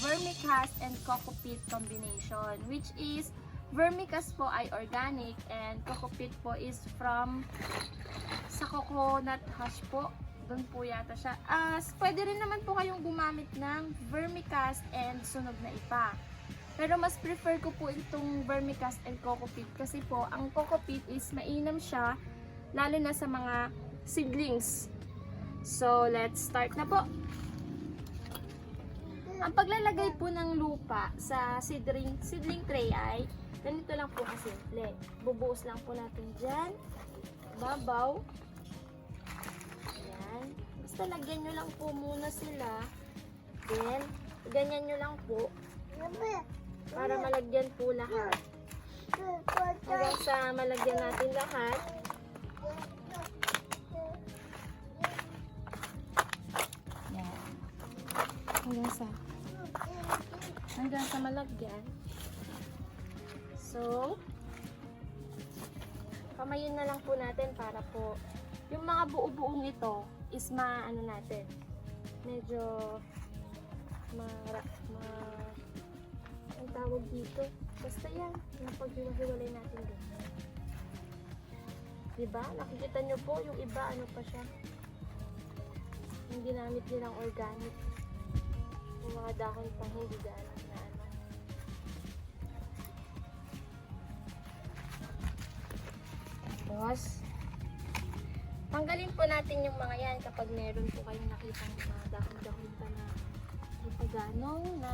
vermicast and coco peat combination, which is vermicast po ay organic and coco peat po is from sa coconut husk po. Doon po yata siya. Pwede rin naman po kayong gumamit ng vermicast and sunog na ipa. Pero mas prefer ko po itong vermicast and coco peat kasi po ang coco peat is mainam siya lalo na sa mga seedlings. So, let's start na po. Ang paglalagay po ng lupa sa seedling tray ay ganito lang po kasimple. Bubuhos lang po natin dyan. Babaw. Ayan. Basta lagyan nyo lang po muna sila. Then, ganyan nyo lang po. Para malagyan po lahat. Hanggang sa malagyan natin lahat. Yan. Hanggang sa malagyan. So, kamayin na lang po natin para po yung mga buo-buong ito is ano natin. Medyo ang tawag dito. Basta yan, yung paghiwa-hiwalay natin din. Diba? Nakikita nyo po yung iba, ano pa siya. Yung ginamit nilang organic. Yung mga dahon pang hindi gaano na ano. Tapos, tanggalin po natin yung mga yan kapag meron po kayong nakitang mga dahon-dahon pa na ipaganong na.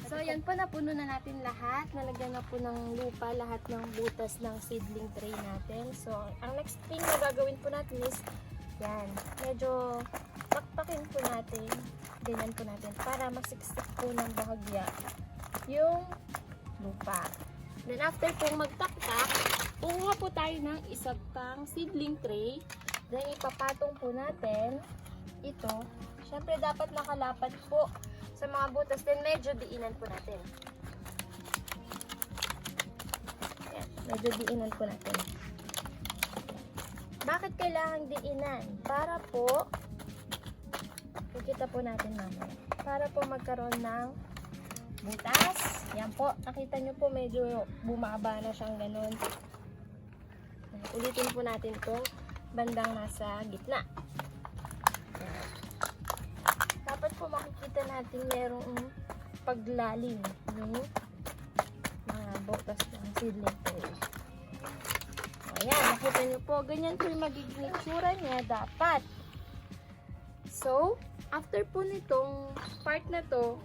So, yan po, napuno na natin lahat. Nalagyan na po ng lupa lahat ng butas ng seedling tray natin. So, ang next thing na gagawin po natin is, yan, medyo pakpakin po natin, ganyan po natin, para masiksik po ng bahagya yung lupa. Then, after pong magtaktak, kukuha po tayo ng isa pang seedling tray. Then, ipapatong po natin ito. Siyempre, dapat nakalapat po sa mga butas. Then, medyo diinan po natin. Ayan, medyo diinan po natin. Bakit kailangan diinan? Para po, makita po natin mamaya. Para po magkaroon ng butas. Yan po, nakita nyo po medyo bumaba na siyang ganun. Ulitin po natin itong bandang nasa gitna. Dapat po makikita natin merong paglalim yung mga butas ng seedling tray. Ayan, nakita nyo po, ganyan po yung magiging itsura niya dapat. So, after po nitong part na to,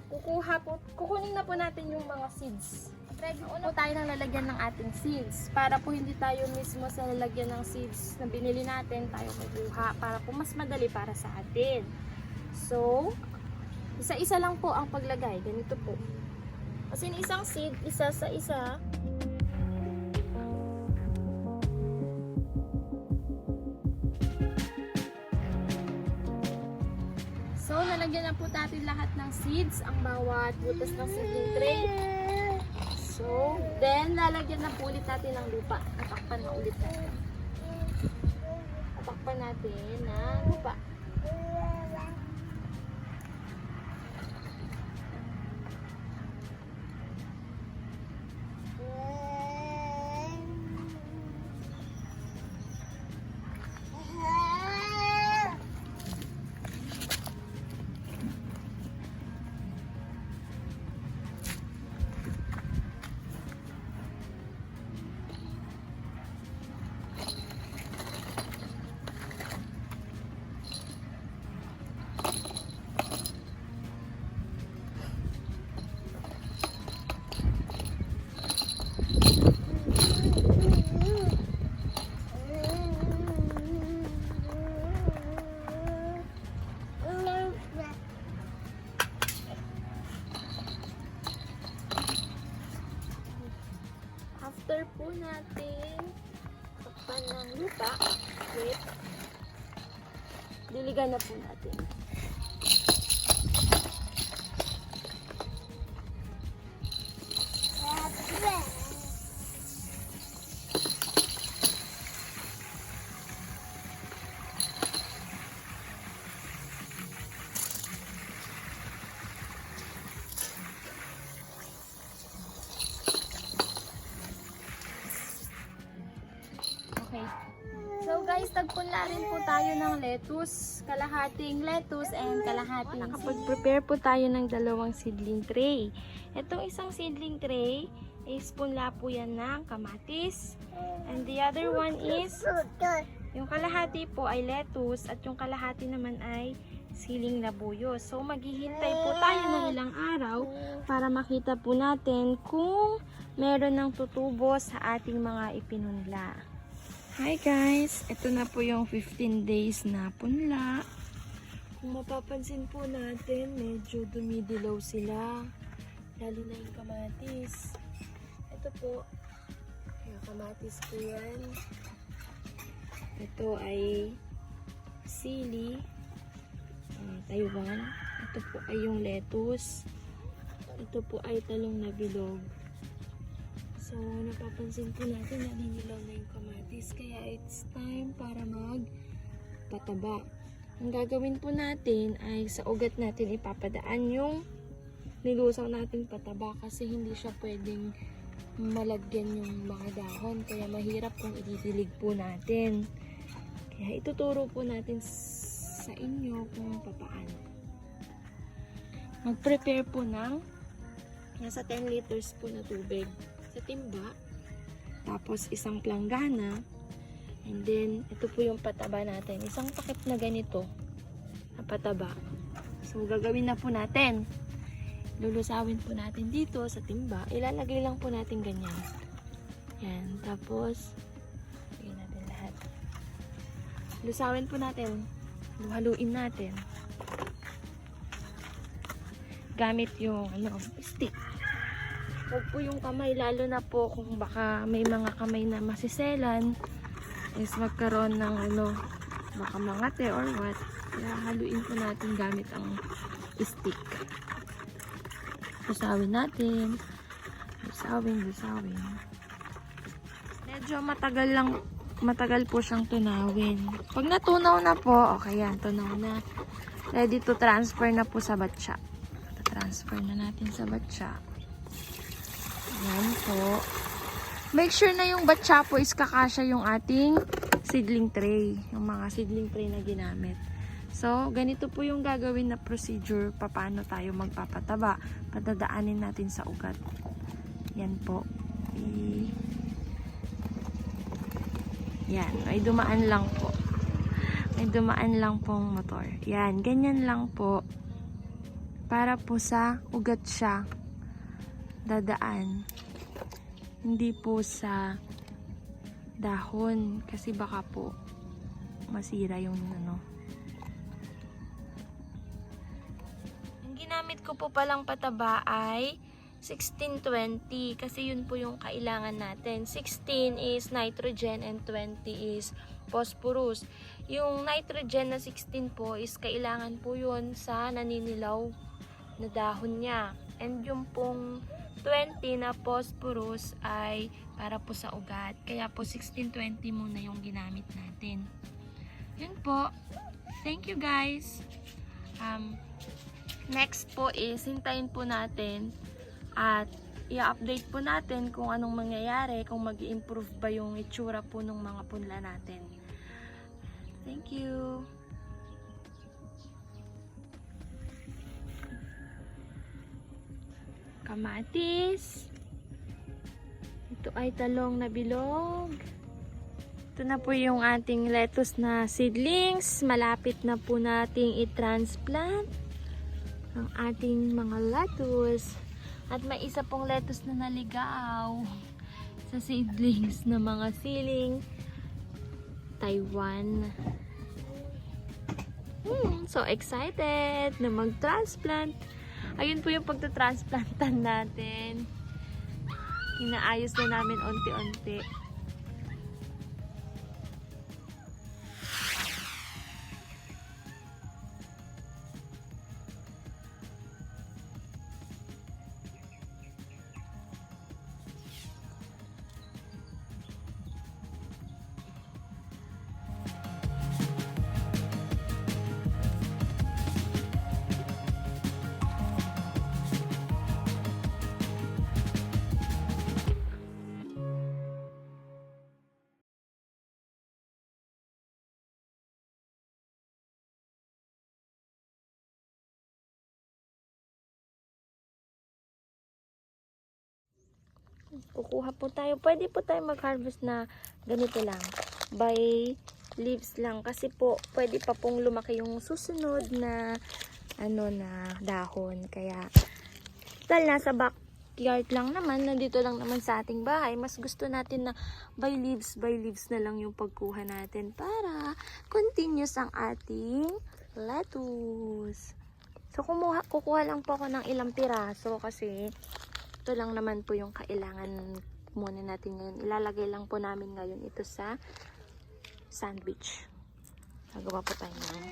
kukunin na po natin yung mga seeds. Ready po tayo nang lalagyan ng ating seeds. Para po hindi tayo mismo sa lalagyan ng seeds na binili natin, tayo kukuha. Para po mas madali para sa atin. So, isa-isa lang po ang paglagay. Ganito po. Kasi isang seed, isa sa isa. So, nalagyan na po natin lahat ng seeds, ang bawat butas ng seedling tray. So, then, lalagyan na po ulit natin ng lupa. Tatakpan na ulit natin. Tatakpan natin ng lupa. After po natin takpan ng lupa, wait, diligan na po natin. Okay. So guys, tagpunla rin po tayo ng lettuce, kalahating lettuce and kalahating nakapag-prepare po tayo ng dalawang seedling tray. Itong isang seedling tray is punla po yan ng kamatis. And the other one is, yung kalahati po ay lettuce at yung kalahati naman ay siling labuyo. So maghihintay po tayo ng ilang araw para makita po natin kung meron ng tutubo sa ating mga ipinunla. Hi guys! Ito na po yung 15 days na punla. Kung mapapansin po natin, medyo dumidilaw sila. Lalo na yung kamatis. Ito po, yung kamatis po yan. Ito ay sili, Taiwan. Ito po ay yung lettuce. Ito po ay talong na bilog. So, napapansin po natin na ninilaw na yung kamatis. Kaya it's time para magpataba. Ang gagawin po natin ay sa ugat natin ipapadaan yung nilusaw nating pataba kasi hindi siya pwedeng malagyan yung mga dahon. Kaya mahirap kung ididilig po natin. Kaya ituturo po natin sa inyo kung papaano. Mag-prepare po ng nasa 10 liters po na tubig sa timba, tapos isang planggana, and then ito po yung pataba natin, isang takip na ganito na pataba. So gagawin na po natin, lulusawin po natin dito sa timba, ilalagay lang po natin ganyan, yan, tapos lagyan natin lahat, lusawin po natin, haluin natin gamit yung stick. Huwag po yung kamay, lalo na po kung baka may mga kamay na masiselan, is magkaroon ng baka mangate or what. Kaya haluin po natin gamit ang stick. Lusawin natin. Lusawin. Medyo matagal po siyang tunawin. Pag natunaw na po, okay yan, tunaw na. Ready to transfer na po sa batya. Transfer na natin sa batya. Yan po. Make sure na yung batya po is kakasya yung ating seedling tray. Yung mga seedling tray na ginamit. So, ganito po yung gagawin na procedure. Paano tayo magpapataba. Patadaanin natin sa ugat. Yan po. Yan. May dumaan lang po. May dumaan lang pong motor. Yan. Ganyan lang po. Para po sa ugat siya dadaan, hindi po sa dahon kasi baka po masira yung Ang ginamit ko po palang pataba ay 16-20 kasi yun po yung kailangan natin. 16 is nitrogen and 20 is phosphorus. Yung nitrogen na 16 po is kailangan po yun sa naninilaw na dahon niya. And yung pong 20 na phosphorus ay para po sa ugat. Kaya po 16-20 muna yung ginamit natin. Yun po. Thank you guys. Next po is hintayin po natin at i-update po natin kung anong mangyayari, kung mag-i-improve ba yung itsura po ng mga punla natin. Thank you. Kamatis. Ito ay talong na bilog. Ito na po yung ating lettuce na seedlings. Malapit na po nating i-transplant ang ating mga lettuce. At may isa pong lettuce na naligaw sa seedlings na mga siling Taiwan. So excited na mag-transplant. Ayun po yung pagta-transplantan natin. Inaayos na namin unti-unti. kukuha po tayo. Pwede po tayo mag-harvest na ganito lang. By leaves lang. Kasi po, pwede pa pong lumaki yung susunod na na dahon. Kaya, dahil nasa backyard lang naman, nandito lang naman sa ating bahay, mas gusto natin na by leaves na lang yung pagkuha natin para continuous ang ating lettuce. So, kukuha lang po ako ng ilang piraso kasi ito lang naman po yung kailangan muna natin ngayon. Ilalagay lang po namin ngayon ito sa sandwich. Nagawa po tayo ng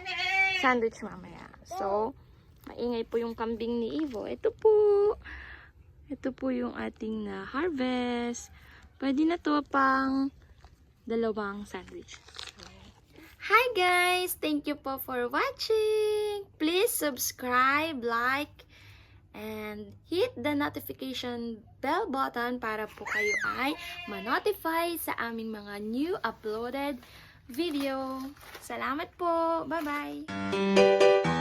sandwich mamaya. So, maingay po yung kambing ni Ivo. Ito po. Ito po yung ating na harvest. Pwede na to pang dalawang sandwich. Hi guys! Thank you po for watching. Please subscribe, like, and hit the notification bell button para po kayo ay ma-notify sa aming mga new uploaded video. Salamat po! Bye-bye!